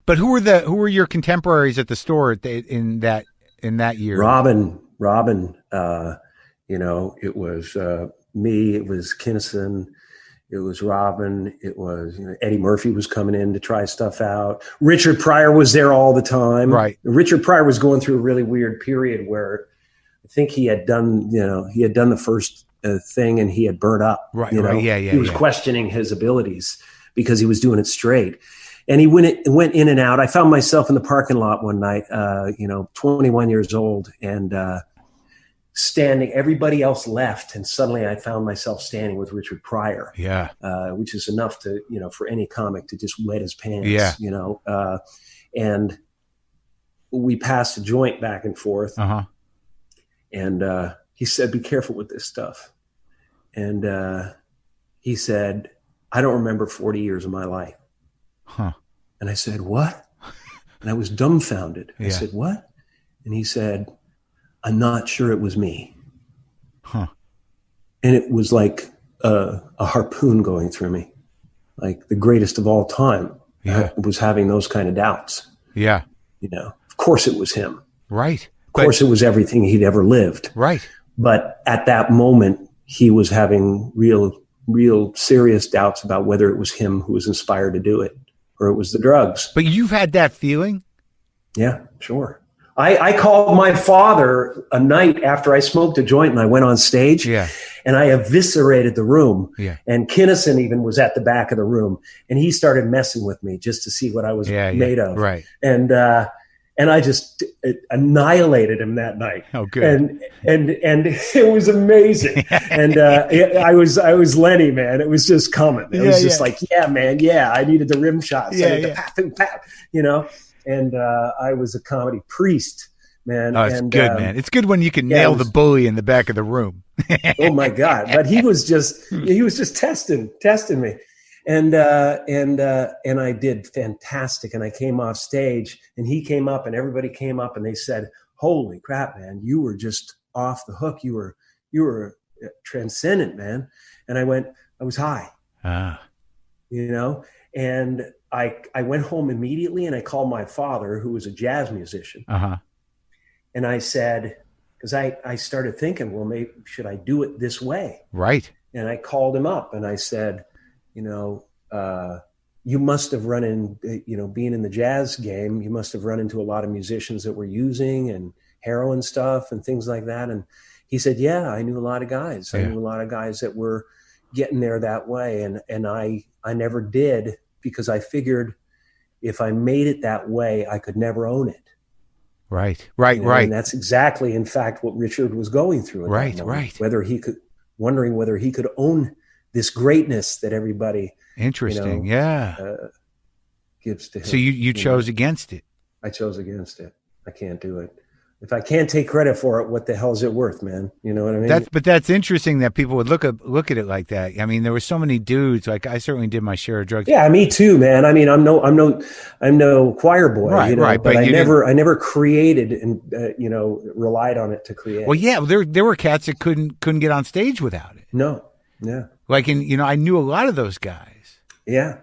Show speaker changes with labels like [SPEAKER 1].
[SPEAKER 1] But who were your contemporaries at the store in that year?
[SPEAKER 2] Robin. It was me. It was Kinnison. It was Robin. It was Eddie Murphy was coming in to try stuff out. Richard Pryor was there all the time.
[SPEAKER 1] Right.
[SPEAKER 2] Richard Pryor was going through a really weird period where I think he had done the first thing and he had burnt up.
[SPEAKER 1] Right.
[SPEAKER 2] He was questioning his abilities because he was doing it straight. And he went in and out. I found myself in the parking lot one night, 21 years old, and standing. Everybody else left, and suddenly I found myself standing with Richard Pryor.
[SPEAKER 1] Yeah,
[SPEAKER 2] which is enough to for any comic to just wet his pants.
[SPEAKER 1] Yeah,
[SPEAKER 2] and we passed a joint back and forth. And he said, "Be careful with this stuff." And he said, "I don't remember 40 years of my life."
[SPEAKER 1] Huh.
[SPEAKER 2] And I said, "What?" And I was dumbfounded.
[SPEAKER 1] Yeah.
[SPEAKER 2] I said, "What?" And he said, "I'm not sure it was me."
[SPEAKER 1] Huh.
[SPEAKER 2] And it was like a harpoon going through me, like the greatest of all time.
[SPEAKER 1] Yeah.
[SPEAKER 2] I was having those kind of doubts.
[SPEAKER 1] Yeah.
[SPEAKER 2] Of course it was him.
[SPEAKER 1] Right.
[SPEAKER 2] Of course it was everything he'd ever lived.
[SPEAKER 1] Right.
[SPEAKER 2] But at that moment, he was having real serious doubts about whether it was him who was inspired to do it or it was the drugs.
[SPEAKER 1] But you've had that feeling?
[SPEAKER 2] Yeah, sure. I called my father a night after I smoked a joint and I went on stage.
[SPEAKER 1] Yeah.
[SPEAKER 2] And I eviscerated the room.
[SPEAKER 1] Yeah.
[SPEAKER 2] And Kinnison even was at the back of the room. And he started messing with me just to see what I was made of.
[SPEAKER 1] Right.
[SPEAKER 2] And I just annihilated him that night.
[SPEAKER 1] Oh, good.
[SPEAKER 2] And it was amazing. And I was Lenny, man. It was just coming. It was just like, yeah, man. Yeah, I needed the rim shots. I needed the pap and pap, And I was a comedy priest, man.
[SPEAKER 1] Oh, it's good, man. It's good when you can nail the bully in the back of the room.
[SPEAKER 2] Oh my God! But he was just testing me, and I did fantastic. And I came off stage, and he came up, and everybody came up, and they said, "Holy crap, man! You were just off the hook. You were transcendent, man." And I went, I was high, and I went home immediately and I called my father, who was a jazz musician. And I said, because I started thinking, well, maybe should I do it this way?
[SPEAKER 1] Right.
[SPEAKER 2] And I called him up and I said, you must have run in, being in the jazz game, you must have run into a lot of musicians that were using and heroin stuff and things like that. And he said, yeah, I knew a lot of guys. I knew a lot of guys that were getting there that way. And I never did, because I figured if I made it that way, I could never own it.
[SPEAKER 1] Right.
[SPEAKER 2] And that's exactly, in fact, what Richard was going through.
[SPEAKER 1] Right.
[SPEAKER 2] Wondering whether he could own this greatness that everybody.
[SPEAKER 1] Interesting.
[SPEAKER 2] Gives to him.
[SPEAKER 1] So you chose against it.
[SPEAKER 2] I chose against it. I can't do it. If I can't take credit for it, what the hell is it worth, man? You know what I mean?
[SPEAKER 1] But that's interesting that people would look at it like that. I mean, there were so many dudes. Like, I certainly did my share of drugs.
[SPEAKER 2] Yeah, me too, man. I mean, I'm no choir boy,
[SPEAKER 1] right?
[SPEAKER 2] But I never created and relied on it to create.
[SPEAKER 1] Well, yeah, there were cats that couldn't get on stage without it.
[SPEAKER 2] No, yeah.
[SPEAKER 1] Like, I knew a lot of those guys.
[SPEAKER 2] Yeah.